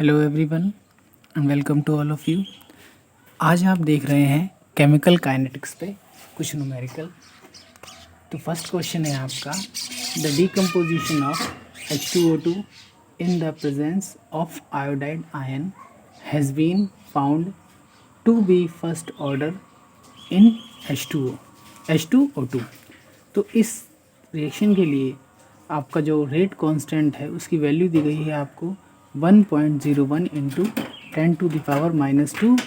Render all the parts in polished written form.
Hello everyone and welcome to all of you. आज आप देख रहे हैं केमिकल काइनेटिक्स पे कुछ न्यूमेरिकल। तो फर्स्ट क्वेश्चन है आपका, the decomposition of H2O2 in the presence of iodide ion has been found to be first order in H2O2। तो इस रिएक्शन के लिए आपका जो रेट कांस्टेंट है उसकी वैल्यू दी गई है आपको 1.01 इंटू 10⁻⁻²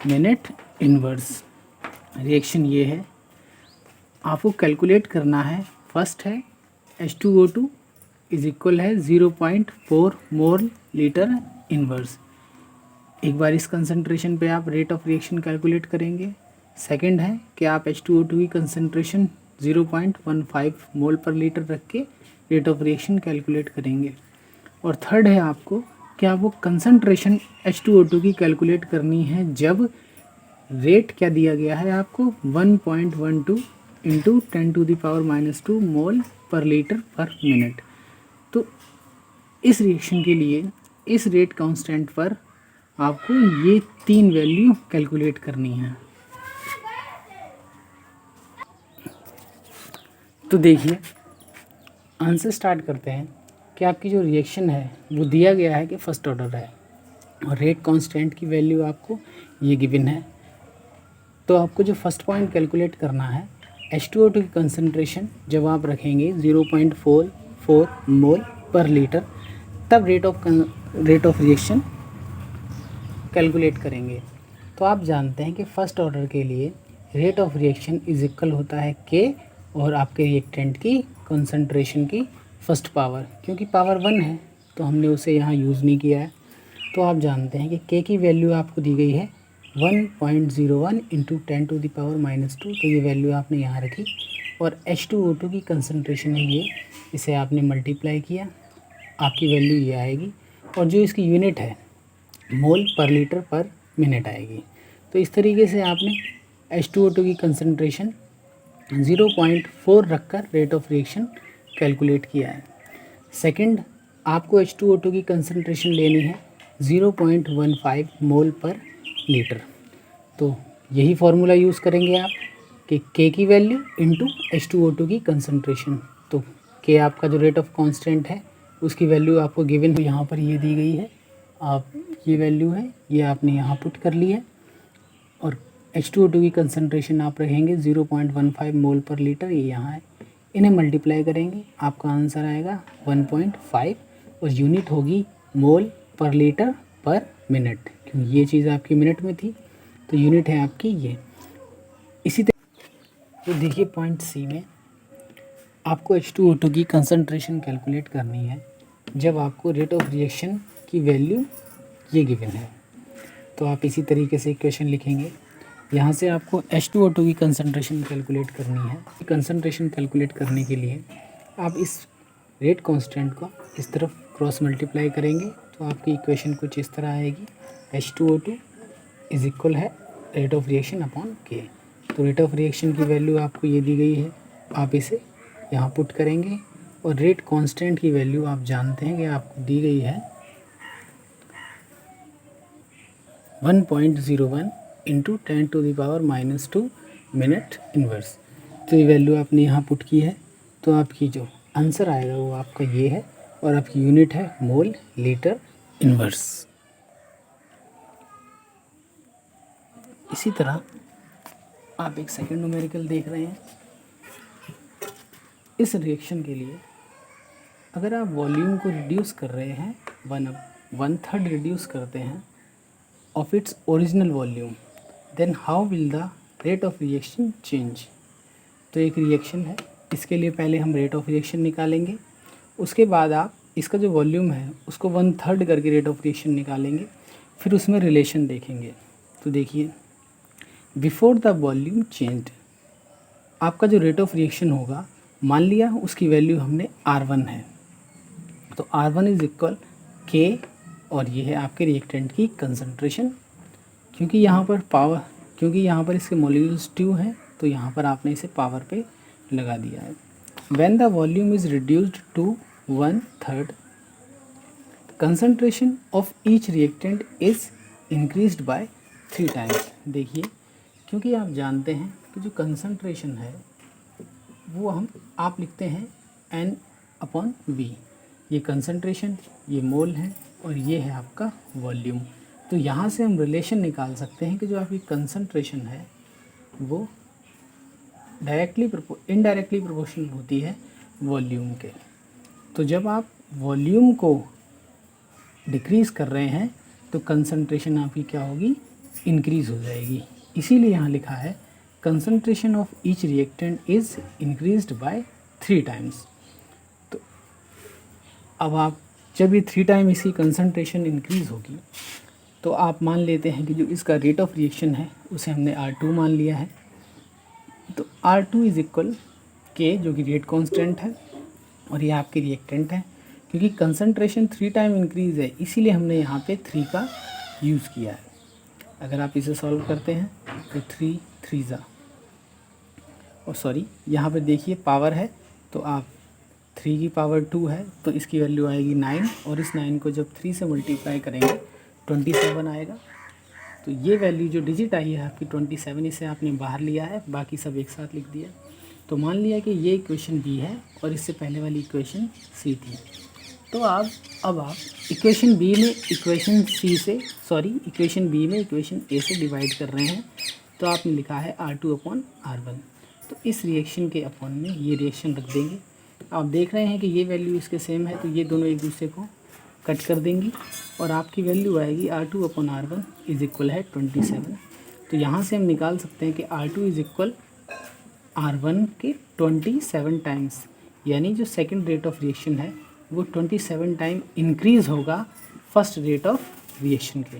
मिनट इनवर्स। रिएक्शन ये है, आपको कैलकुलेट करना है। फर्स्ट है H2O2 इज इक्वल है 0.4 मोल लीटर इनवर्स। एक बार इस कंसंट्रेशन पे आप रेट ऑफ रिएक्शन कैलकुलेट करेंगे। सेकंड है कि आप H2O2 की कंसंट्रेशन 0.15 मोल पर लीटर रख के रेट ऑफ रिएक्शन कैलकुलेट करेंगे। और थर्ड है आपको कि आपको कंसंट्रेशन H2O2 की कैलकुलेट करनी है जब रेट क्या दिया गया है आपको 1.12 इंटू 10⁻⁻² मोल पर लीटर पर मिनट। तो इस रिएक्शन के लिए इस रेट कांस्टेंट पर आपको ये तीन वैल्यू कैलकुलेट करनी है। तो देखिए आंसर स्टार्ट करते हैं कि आपकी जो रिएक्शन है वो दिया गया है कि फर्स्ट ऑर्डर है और रेट कांस्टेंट की वैल्यू आपको ये गिवन है। तो आपको जो फर्स्ट पॉइंट कैलकुलेट करना है H2O2 की कंसंट्रेशन जब आप रखेंगे 0.44 मोल पर लीटर, तब रेट ऑफ रिएक्शन कैलकुलेट करेंगे। तो आप जानते हैं कि फर्स्ट ऑर्डर के लिए rate of reaction is equal होता है K और आपके रिएक्टेंट की कंसंट्रेशन की फर्स्ट पावर, क्योंकि पावर 1 है तो हमने उसे यहाँ यूज़ नहीं किया है। तो आप जानते हैं कि K की वैल्यू आपको दी गई है 1.01 इंटू 10⁻⁻²। तो ये वैल्यू आपने यहाँ रखी और H2O2 की कंसंट्रेशन है ये, इसे आपने मल्टीप्लाई किया, आपकी वैल्यू ये आएगी। और जो इसकी यूनिट है मोल पर लीटर पर मिनट आएगी। तो इस तरीके से आपने H2O2 की कंसंट्रेशन 0.4 रखकर रेट ऑफ रिएक्शन कैलकुलेट किया है। सेकंड, आपको H2O2 की कंसंट्रेशन लेनी है 0.15 मोल पर लीटर। तो यही फार्मूला यूज़ करेंगे आप कि K की वैल्यू इंटू H2O2 की कंसंट्रेशन। तो K आपका जो रेट ऑफ कांस्टेंट है उसकी वैल्यू आपको गिवन यहाँ पर ये दी गई है, आप ये वैल्यू है ये आपने यहाँ पुट कर ली है। और H2O2 की कंसंट्रेशन आप रखेंगे 0.15 मोल पर लीटर, ये यहाँ है, इन्हें मल्टीप्लाई करेंगे, आपका आंसर आएगा 1.5 और यूनिट होगी मोल पर लीटर पर मिनट, क्योंकि ये चीज़ आपकी मिनट में थी तो यूनिट है आपकी ये। इसी तरह तो देखिए पॉइंट सी में आपको H2O2 की कंसंट्रेशन कैलकुलेट करनी है जब आपको रेट ऑफ रिएक्शन की वैल्यू ये गिवन है। तो आप इसी तरीके से इक्वेशन लिखेंगे। यहाँ से आपको H2O2 की कंसंट्रेशन कैलकुलेट करनी है। कंसंट्रेशन कैलकुलेट करने के लिए आप इस रेट कांस्टेंट को इस तरफ क्रॉस मल्टीप्लाई करेंगे तो आपकी इक्वेशन कुछ इस तरह आएगी, H2O2 इज इक्वल है rate of reaction upon K। तो रेट ऑफ रिएक्शन की वैल्यू आपको ये दी गई है, आप इसे यहाँ पुट करेंगे और रेट कांस्टेंट की वैल्यू आप जानते हैं कि आपको दी गई है 1.01 इंटू 10⁻⁻² मिनट इनवर्स। तो ये वैल्यू आपने यहाँ पुट की है, तो आपकी जो आंसर आएगा वो आपका ये है और आपकी यूनिट है मोल लीटर इनवर्स। इसी तरह आप एक सेकंड न्यूमेरिकल देख रहे हैं। इस रिएक्शन के लिए अगर आप वॉल्यूम को रिड्यूस कर रहे हैं 1/3 रिड्यूस करते हैं of its original volume, then how will the rate of reaction change। तो एक रिएक्शन है, इसके लिए पहले हम रेट ऑफ रिएक्शन निकालेंगे, उसके बाद आप इसका जो वॉल्यूम है उसको 1/3 करके रेट ऑफ रिएक्शन निकालेंगे, फिर उसमें रिलेशन देखेंगे। तो देखिए बिफोर द वॉल्यूम चेंज्ड आपका जो रेट ऑफ रिएक्शन होगा, मान लिया उसकी वैल्यू हमने R1 है, तो R1 इज इक्वल K और ये है आपके रिएक्टेंट की कंसंट्रेशन। क्योंकि यहाँ पर इसके मॉलिक्यूल्स 2 हैं तो यहाँ पर आपने इसे पावर पे लगा दिया है। When the volume is reduced to 1/3 concentration of each reactant is increased by 3 times. देखिए, क्योंकि आप जानते हैं कि जो कंसंट्रेशन है वो आप लिखते हैं N/V। ये कंसंट्रेशन, ये मोल है और ये है आपका वॉल्यूम। तो यहाँ से हम रिलेशन निकाल सकते हैं कि जो आपकी कंसंट्रेशन है वो इनडायरेक्टली प्रोपोर्शनल होती है वॉल्यूम के। तो जब आप वॉल्यूम को डिक्रीज़ कर रहे हैं तो कंसंट्रेशन आपकी क्या होगी, इंक्रीज़ हो जाएगी। इसीलिए यहाँ लिखा है concentration of each reactant is increased by 3 times. तो अब आप जब ये 3 टाइम इसकी कंसंट्रेशन इंक्रीज़ होगी तो आप मान लेते हैं कि जो इसका रेट ऑफ रिएक्शन है उसे हमने R2 मान लिया है। तो R2 इज़ इक्वल K, जो कि रेट कांस्टेंट है, और ये आपके रिएक्टेंट है। क्योंकि कंसंट्रेशन 3 टाइम इंक्रीज़ है इसीलिए हमने यहाँ पे 3 का यूज़ किया है। अगर आप इसे सॉल्व करते हैं तो 3 3 ज़ा, और सॉरी यहाँ पे देखिए पावर है तो आप 3 की पावर 2 है तो इसकी वैल्यू आएगी 9, और इस 9 को जब 3 से मल्टीप्लाई करेंगे 27 आएगा। तो ये वैल्यू जो डिजिट आई है आपकी 27, इसे आपने बाहर लिया है, बाकी सब एक साथ लिख दिया। तो मान लिया कि ये इक्वेशन बी है और इससे पहले वाली इक्वेशन सी थी। तो अब आप इक्वेशन बी में इक्वेशन ए से डिवाइड कर रहे हैं। तो आपने लिखा है R2/R1। तो इस रिएक्शन के अपॉन में ये रिएक्शन रख देंगे। आप देख रहे हैं कि ये वैल्यू इसके सेम है तो ये दोनों एक दूसरे को कट कर देंगी और आपकी वैल्यू आएगी R2/R1 इज़ इक्वल है 27। तो यहाँ से हम निकाल सकते हैं कि R2 इज़ इक्वल R1 के 27 टाइम्स, यानी जो सेकंड रेट ऑफ रिएक्शन है वो 27 टाइम इंक्रीज़ होगा फर्स्ट रेट ऑफ रिएक्शन के।